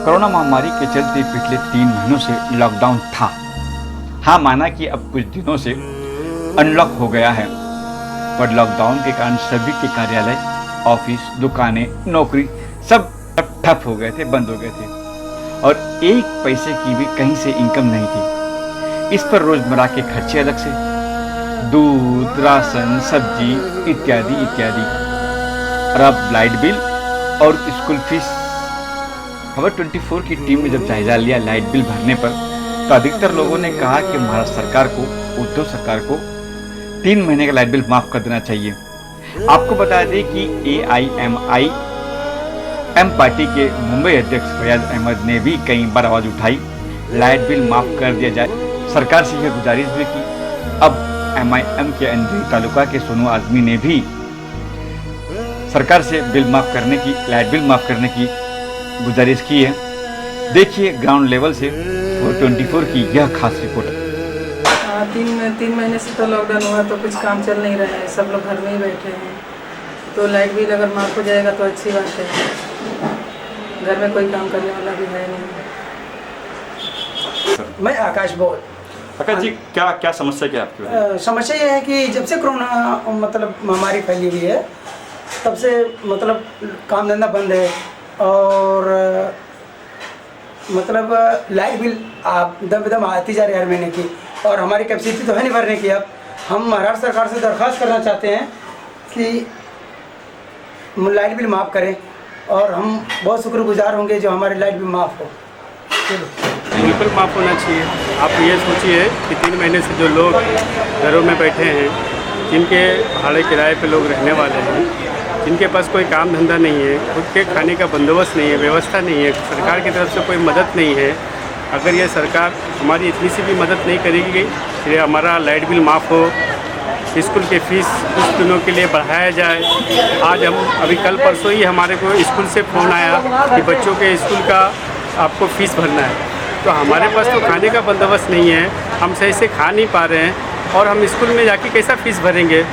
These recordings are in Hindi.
कोरोना महामारी के चलते पिछले 3 महीनों से लॉकडाउन था। हाँ, माना कि अब कुछ दिनों से अनलॉक हो गया है, पर लॉकडाउन के कारण सभी के कार्यालय, ऑफिस, दुकानें, नौकरी सब ठप हो गए थे, बंद हो गए थे और एक पैसे की भी कहीं से इनकम नहीं थी। इस पर रोजमर्रा के खर्चे अलग से, दूध, राशन, सब्जी इत्यादि इत्यादि, और अब लाइट बिल और स्कूल फीस। खबर 24 की टीम ने जब जायजा लिया लाइट बिल भरने पर, तो अधिकतर लोगों ने कहा कि महाराष्ट्र सरकार को, उद्धव सरकार को 3 महीने का लाइट बिल माफ कर देना चाहिए। आपको बता दें कि AIMIM पार्टी के मुंबई अध्यक्ष फैयाज अहमद ने भी कई बार आवाज उठाई, लाइट बिल माफ कर दिया जाए। सरकार से यह गुजारिश भी की। अब MIM के अंधेरी तालुका के सोनू आजमी ने भी सरकार से बिल माफ करने की, लाइट बिल माफ करने की गुजारिश की है। देखिए ग्राउंड लेवल से 24 की यह खास रिपोर्ट। 3 महीने से तो लॉकडाउन हुआ, तो कुछ काम चल नहीं रहा है, सब लोग घर में ही बैठे हैं। तो लाइट बिल अगर माफ हो जाएगा तो अच्छी बात है। घर में कोई काम करने वाला भी है नहीं। मैं आकाश बोल। आकाश जी, क्या समस्या क्या आपकी? समस्या ये है कि जब से कोरोना महामारी फैली हुई है, तब से काम धंधा बंद है और लाइट बिल दम आती जा रही है हर महीने की, और हमारी कैपेसिटी तो है नहीं भरने की। अब हम महाराष्ट्र सरकार से दरख्वास्त करना चाहते हैं कि लाइट बिल माफ़ करें, और हम बहुत शुक्रगुजार होंगे जो हमारी लाइट बिल माफ़ हो। बिल्कुल माफ़ होना चाहिए। आप ये सोचिए कि 3 महीने से जो लोग घरों में बैठे हैं, जिनके भाड़े किराए पे लोग रहने वाले हैं, जिनके पास कोई काम धंधा नहीं है, खुद के खाने का बंदोबस्त नहीं है, व्यवस्था नहीं है, सरकार की तरफ से कोई मदद नहीं है। अगर ये सरकार हमारी इतनी सी भी मदद नहीं करेगी कि हमारा लाइट बिल माफ़ हो, स्कूल के फीस कुछ दिनों के लिए बढ़ाया जाए। आज हम अभी कल परसों ही हमारे को स्कूल से फ़ोन आया कि बच्चों के स्कूल का आपको फ़ीस भरना है। तो हमारे पास तो खाने का बंदोबस्त नहीं है, हम सही से खा नहीं पा रहे हैं, और हम स्कूल में जाके कैसा फ़ीस भरेंगे।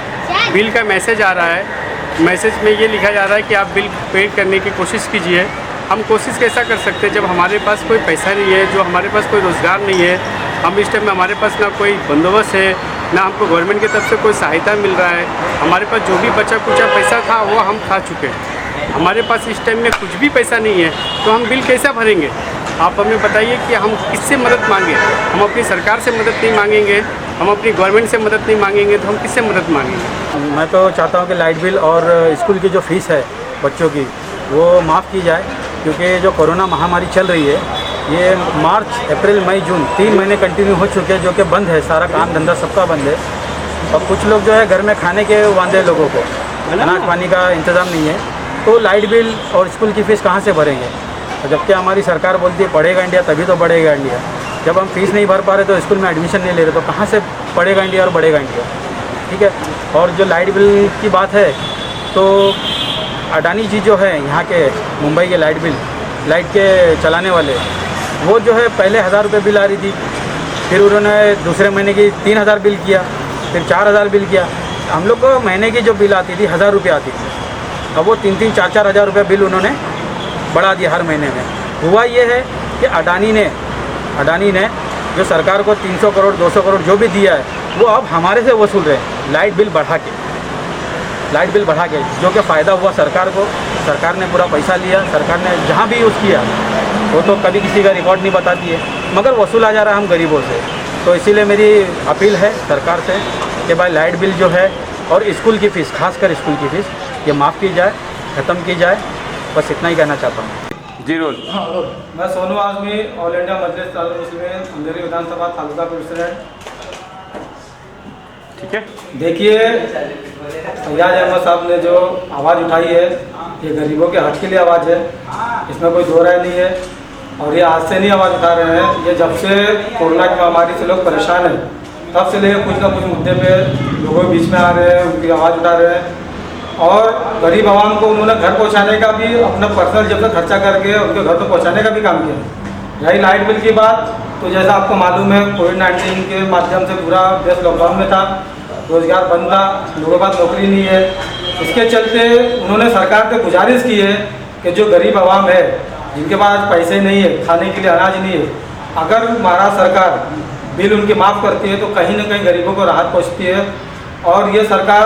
बिल का मैसेज आ रहा है, मैसेज में ये लिखा जा रहा है कि आप बिल पे करने की कोशिश कीजिए। हम कोशिश कैसा कर सकते हैं जब हमारे पास कोई पैसा नहीं है, जो हमारे पास कोई रोज़गार नहीं है। हम इस टाइम में हमारे पास ना कोई बंदोबस्त है, ना हमको गवर्नमेंट की तरफ से कोई सहायता मिल रहा है। हमारे पास जो भी बचा कुचा पैसा था वो हम खा चुके हैं। हमारे पास इस टाइम में कुछ भी पैसा नहीं है, तो हम बिल कैसा भरेंगे? आप हमें बताइए कि हम किससे मदद मांगें? हम अपनी सरकार से मदद नहीं मांगेंगे, हम अपनी गवर्नमेंट से मदद नहीं मांगेंगे, तो हम किससे मदद मांगेंगे? मैं तो चाहता हूँ कि लाइट बिल और स्कूल की जो फ़ीस है बच्चों की, वो माफ़ की जाए, क्योंकि जो कोरोना महामारी चल रही है, ये मार्च, अप्रैल, मई, जून 3 महीने कंटिन्यू हो चुके हैं, जो कि बंद है, सारा काम धंधा सबका बंद है। और कुछ लोग जो है घर में खाने के वांदे, लोगों को अनाज पानी का इंतज़ाम नहीं है, तो लाइट बिल और स्कूल की फ़ीस कहाँ से भरेंगे? जबकि हमारी सरकार बोलती है पढ़ेगा इंडिया तभी तो बढ़ेगा इंडिया। जब हम फीस नहीं भर पा रहे तो स्कूल में एडमिशन नहीं ले रहे, तो कहाँ से पढ़ेगा इंडिया और बढ़ेगा इंडिया? ठीक है। और जो लाइट बिल की बात है, तो अडानी जी जो है यहाँ के मुंबई के लाइट के चलाने वाले, वो जो है पहले 1000 रुपये बिल आ रही थी, फिर उन्होंने दूसरे महीने की 3000 बिल किया, फिर 4000 बिल किया। हम लोग को महीने की जो बिल आती थी 1000 रुपये आती थी, अब वो 3-3, 4-4 हज़ार रुपये बिल उन्होंने बढ़ा दिया हर महीने में। हुआ ये है कि अडानी ने जो सरकार को 300 करोड़ 200 करोड़ जो भी दिया है, वो अब हमारे से वसूल रहे हैं लाइट बिल बढ़ा के, जो कि फ़ायदा हुआ सरकार को। सरकार ने पूरा पैसा लिया, सरकार ने जहाँ भी यूज़ किया वो तो कभी किसी का रिकॉर्ड नहीं बताती है, मगर वसूला जा रहा है हम गरीबों से। तो इसीलिए मेरी अपील है सरकार से कि भाई लाइट बिल जो है और स्कूल की फ़ीस, खासकर स्कूल की फ़ीस, ये माफ़ की जाए, ख़त्म की जाए। बस इतना ही कहना चाहता हूँ। जी रोल। मैं सोनू आजमी, ऑल इंडिया मजलिस तालुक मुस्लिमीन अंधेरी विधानसभा तालुका प्रेसिडेंट। ठीक है, देखिए फैयाज अहमद साहब ने जो आवाज़ उठाई है, ये गरीबों के हक के लिए आवाज़ है, इसमें कोई दो राय नहीं है। और ये आज से नहीं आवाज़ उठा रहे हैं, ये जब से कोरोना की महामारी से लोग परेशान हैं, तब से लेकर कुछ ना कुछ मुद्दे पे लोगों के बीच में आ रहे हैं, उनकी आवाज़ उठा रहे हैं। और गरीब आवाम को उन्होंने घर पहुंचाने का भी अपना पर्सनल जब तक खर्चा करके उनके घर तक पहुंचाने का भी काम किया। रही लाइट बिल की बात, तो जैसा आपको मालूम है कोविड-19 के माध्यम से पूरा देश लॉकडाउन में था, रोज़गार बंद था, लोगों के पास नौकरी नहीं है। इसके चलते उन्होंने सरकार से गुजारिश की है कि जो गरीब आवाम है जिनके पास पैसे नहीं है, खाने के लिए अनाज नहीं है, अगर महाराष्ट्र सरकार बिल उनके माफ़ करती है तो कहीं ना कहीं गरीबों को राहत पहुँचती है। और ये सरकार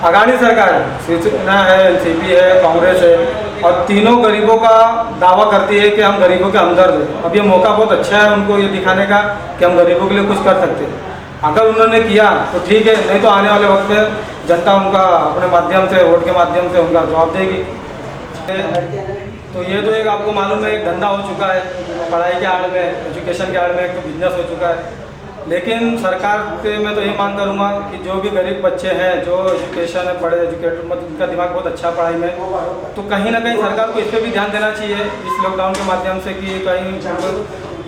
अगाड़ी सरकार है, शिवसेना है, एनसीपी है, कांग्रेस है, और तीनों गरीबों का दावा करती है कि हम गरीबों के हमदर्द हैं। अब ये मौका बहुत अच्छा है उनको ये दिखाने का कि हम गरीबों के लिए कुछ कर सकते हैं। अगर उन्होंने किया तो ठीक है, नहीं तो आने वाले वक्त में जनता उनका अपने माध्यम से, वोट के माध्यम से उनका जवाब देगी। तो ये तो एक आपको मालूम है एक धंधा हो चुका है, पढ़ाई के आड़ में, एजुकेशन के आड़ में एक तो बिजनेस हो चुका है। लेकिन सरकार से मैं तो ये मांग करूँगा कि जो भी गरीब बच्चे हैं, जो एजुकेशन है, पढ़े एजुकेटेड, मतलब उनका दिमाग बहुत अच्छा पढ़ाई में, तो कहीं ना कहीं सरकार को इस पर भी ध्यान देना चाहिए इस लॉकडाउन के माध्यम से कि कहीं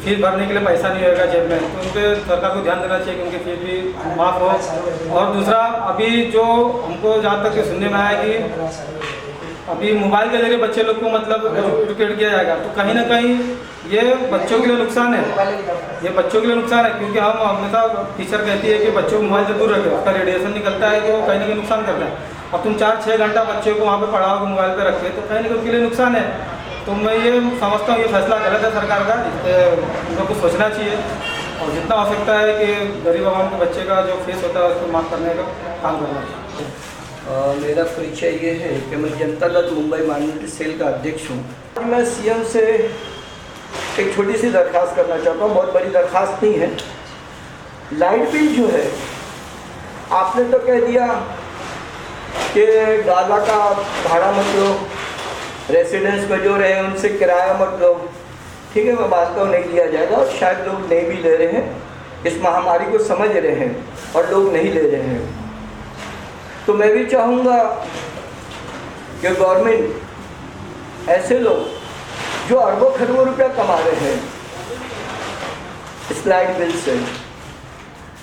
फीस भरने के लिए पैसा नहीं होगा जेब में, तो उन पर सरकार को ध्यान देना चाहिए कि उनकी फीस भी माफ़ हो। और दूसरा, अभी जो हमको जहाँ तक सुनने में आया कि अभी मोबाइल के जरिए बच्चे लोग को मतलब एजुकेट किया जाएगा, तो कहीं ना कहीं ये बच्चों के लिए नुकसान है, ये बच्चों के लिए नुकसान है, क्योंकि हम हमेशा टीचर कहती है कि बच्चों को मोबाइल से दूर रखें, उसका रेडिएशन निकलता है तो कहीं ना कहीं नुकसान करता है। अब तुम 4-6 घंटा बच्चों को वहाँ पे पढ़ाओगे, मोबाइल पे रखे, तो कहीं ना कहीं उनके लिए नुकसान है। तो मैं ये समझता हूँ ये फैसला गलत है सरकार का, इस पर उन लोग को सोचना चाहिए और जितना हो सकता है कि गरीब आवाम के बच्चे का जो फीस होता है उसको माफ़ करने का काम करना चाहिए। मेरा परिचय ये है कि मैं जनता दल मुंबई माइनॉरिटी सेल का अध्यक्ष हूँ। मैं सीएम से एक छोटी सी दरख्वास्त करना चाहता हूँ, बहुत बड़ी दरख्वास्त नहीं है। लाइट बिल जो है, आपने तो कह दिया कि डाला का भाड़ा मत लो, रेसिडेंस में जो रहे उनसे किराया मत लो, ठीक है, मैं मानता हूँ नहीं दिया जाएगा और शायद लोग नहीं भी ले रहे हैं, इस महामारी को समझ रहे हैं और लोग नहीं ले रहे हैं। तो मैं भी चाहूँगा कि गवर्नमेंट ऐसे लोग जो अरबों खरबों रुपया कमा रहे हैं इस लाइट बिल से,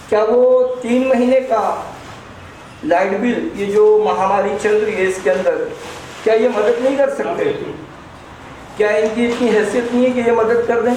क्या वो 3 महीने का लाइट बिल, ये जो महामारी चल रही है इसके अंदर, क्या ये मदद नहीं कर सकते? क्या इनकी इतनी हैसियत नहीं है कि ये मदद कर दें?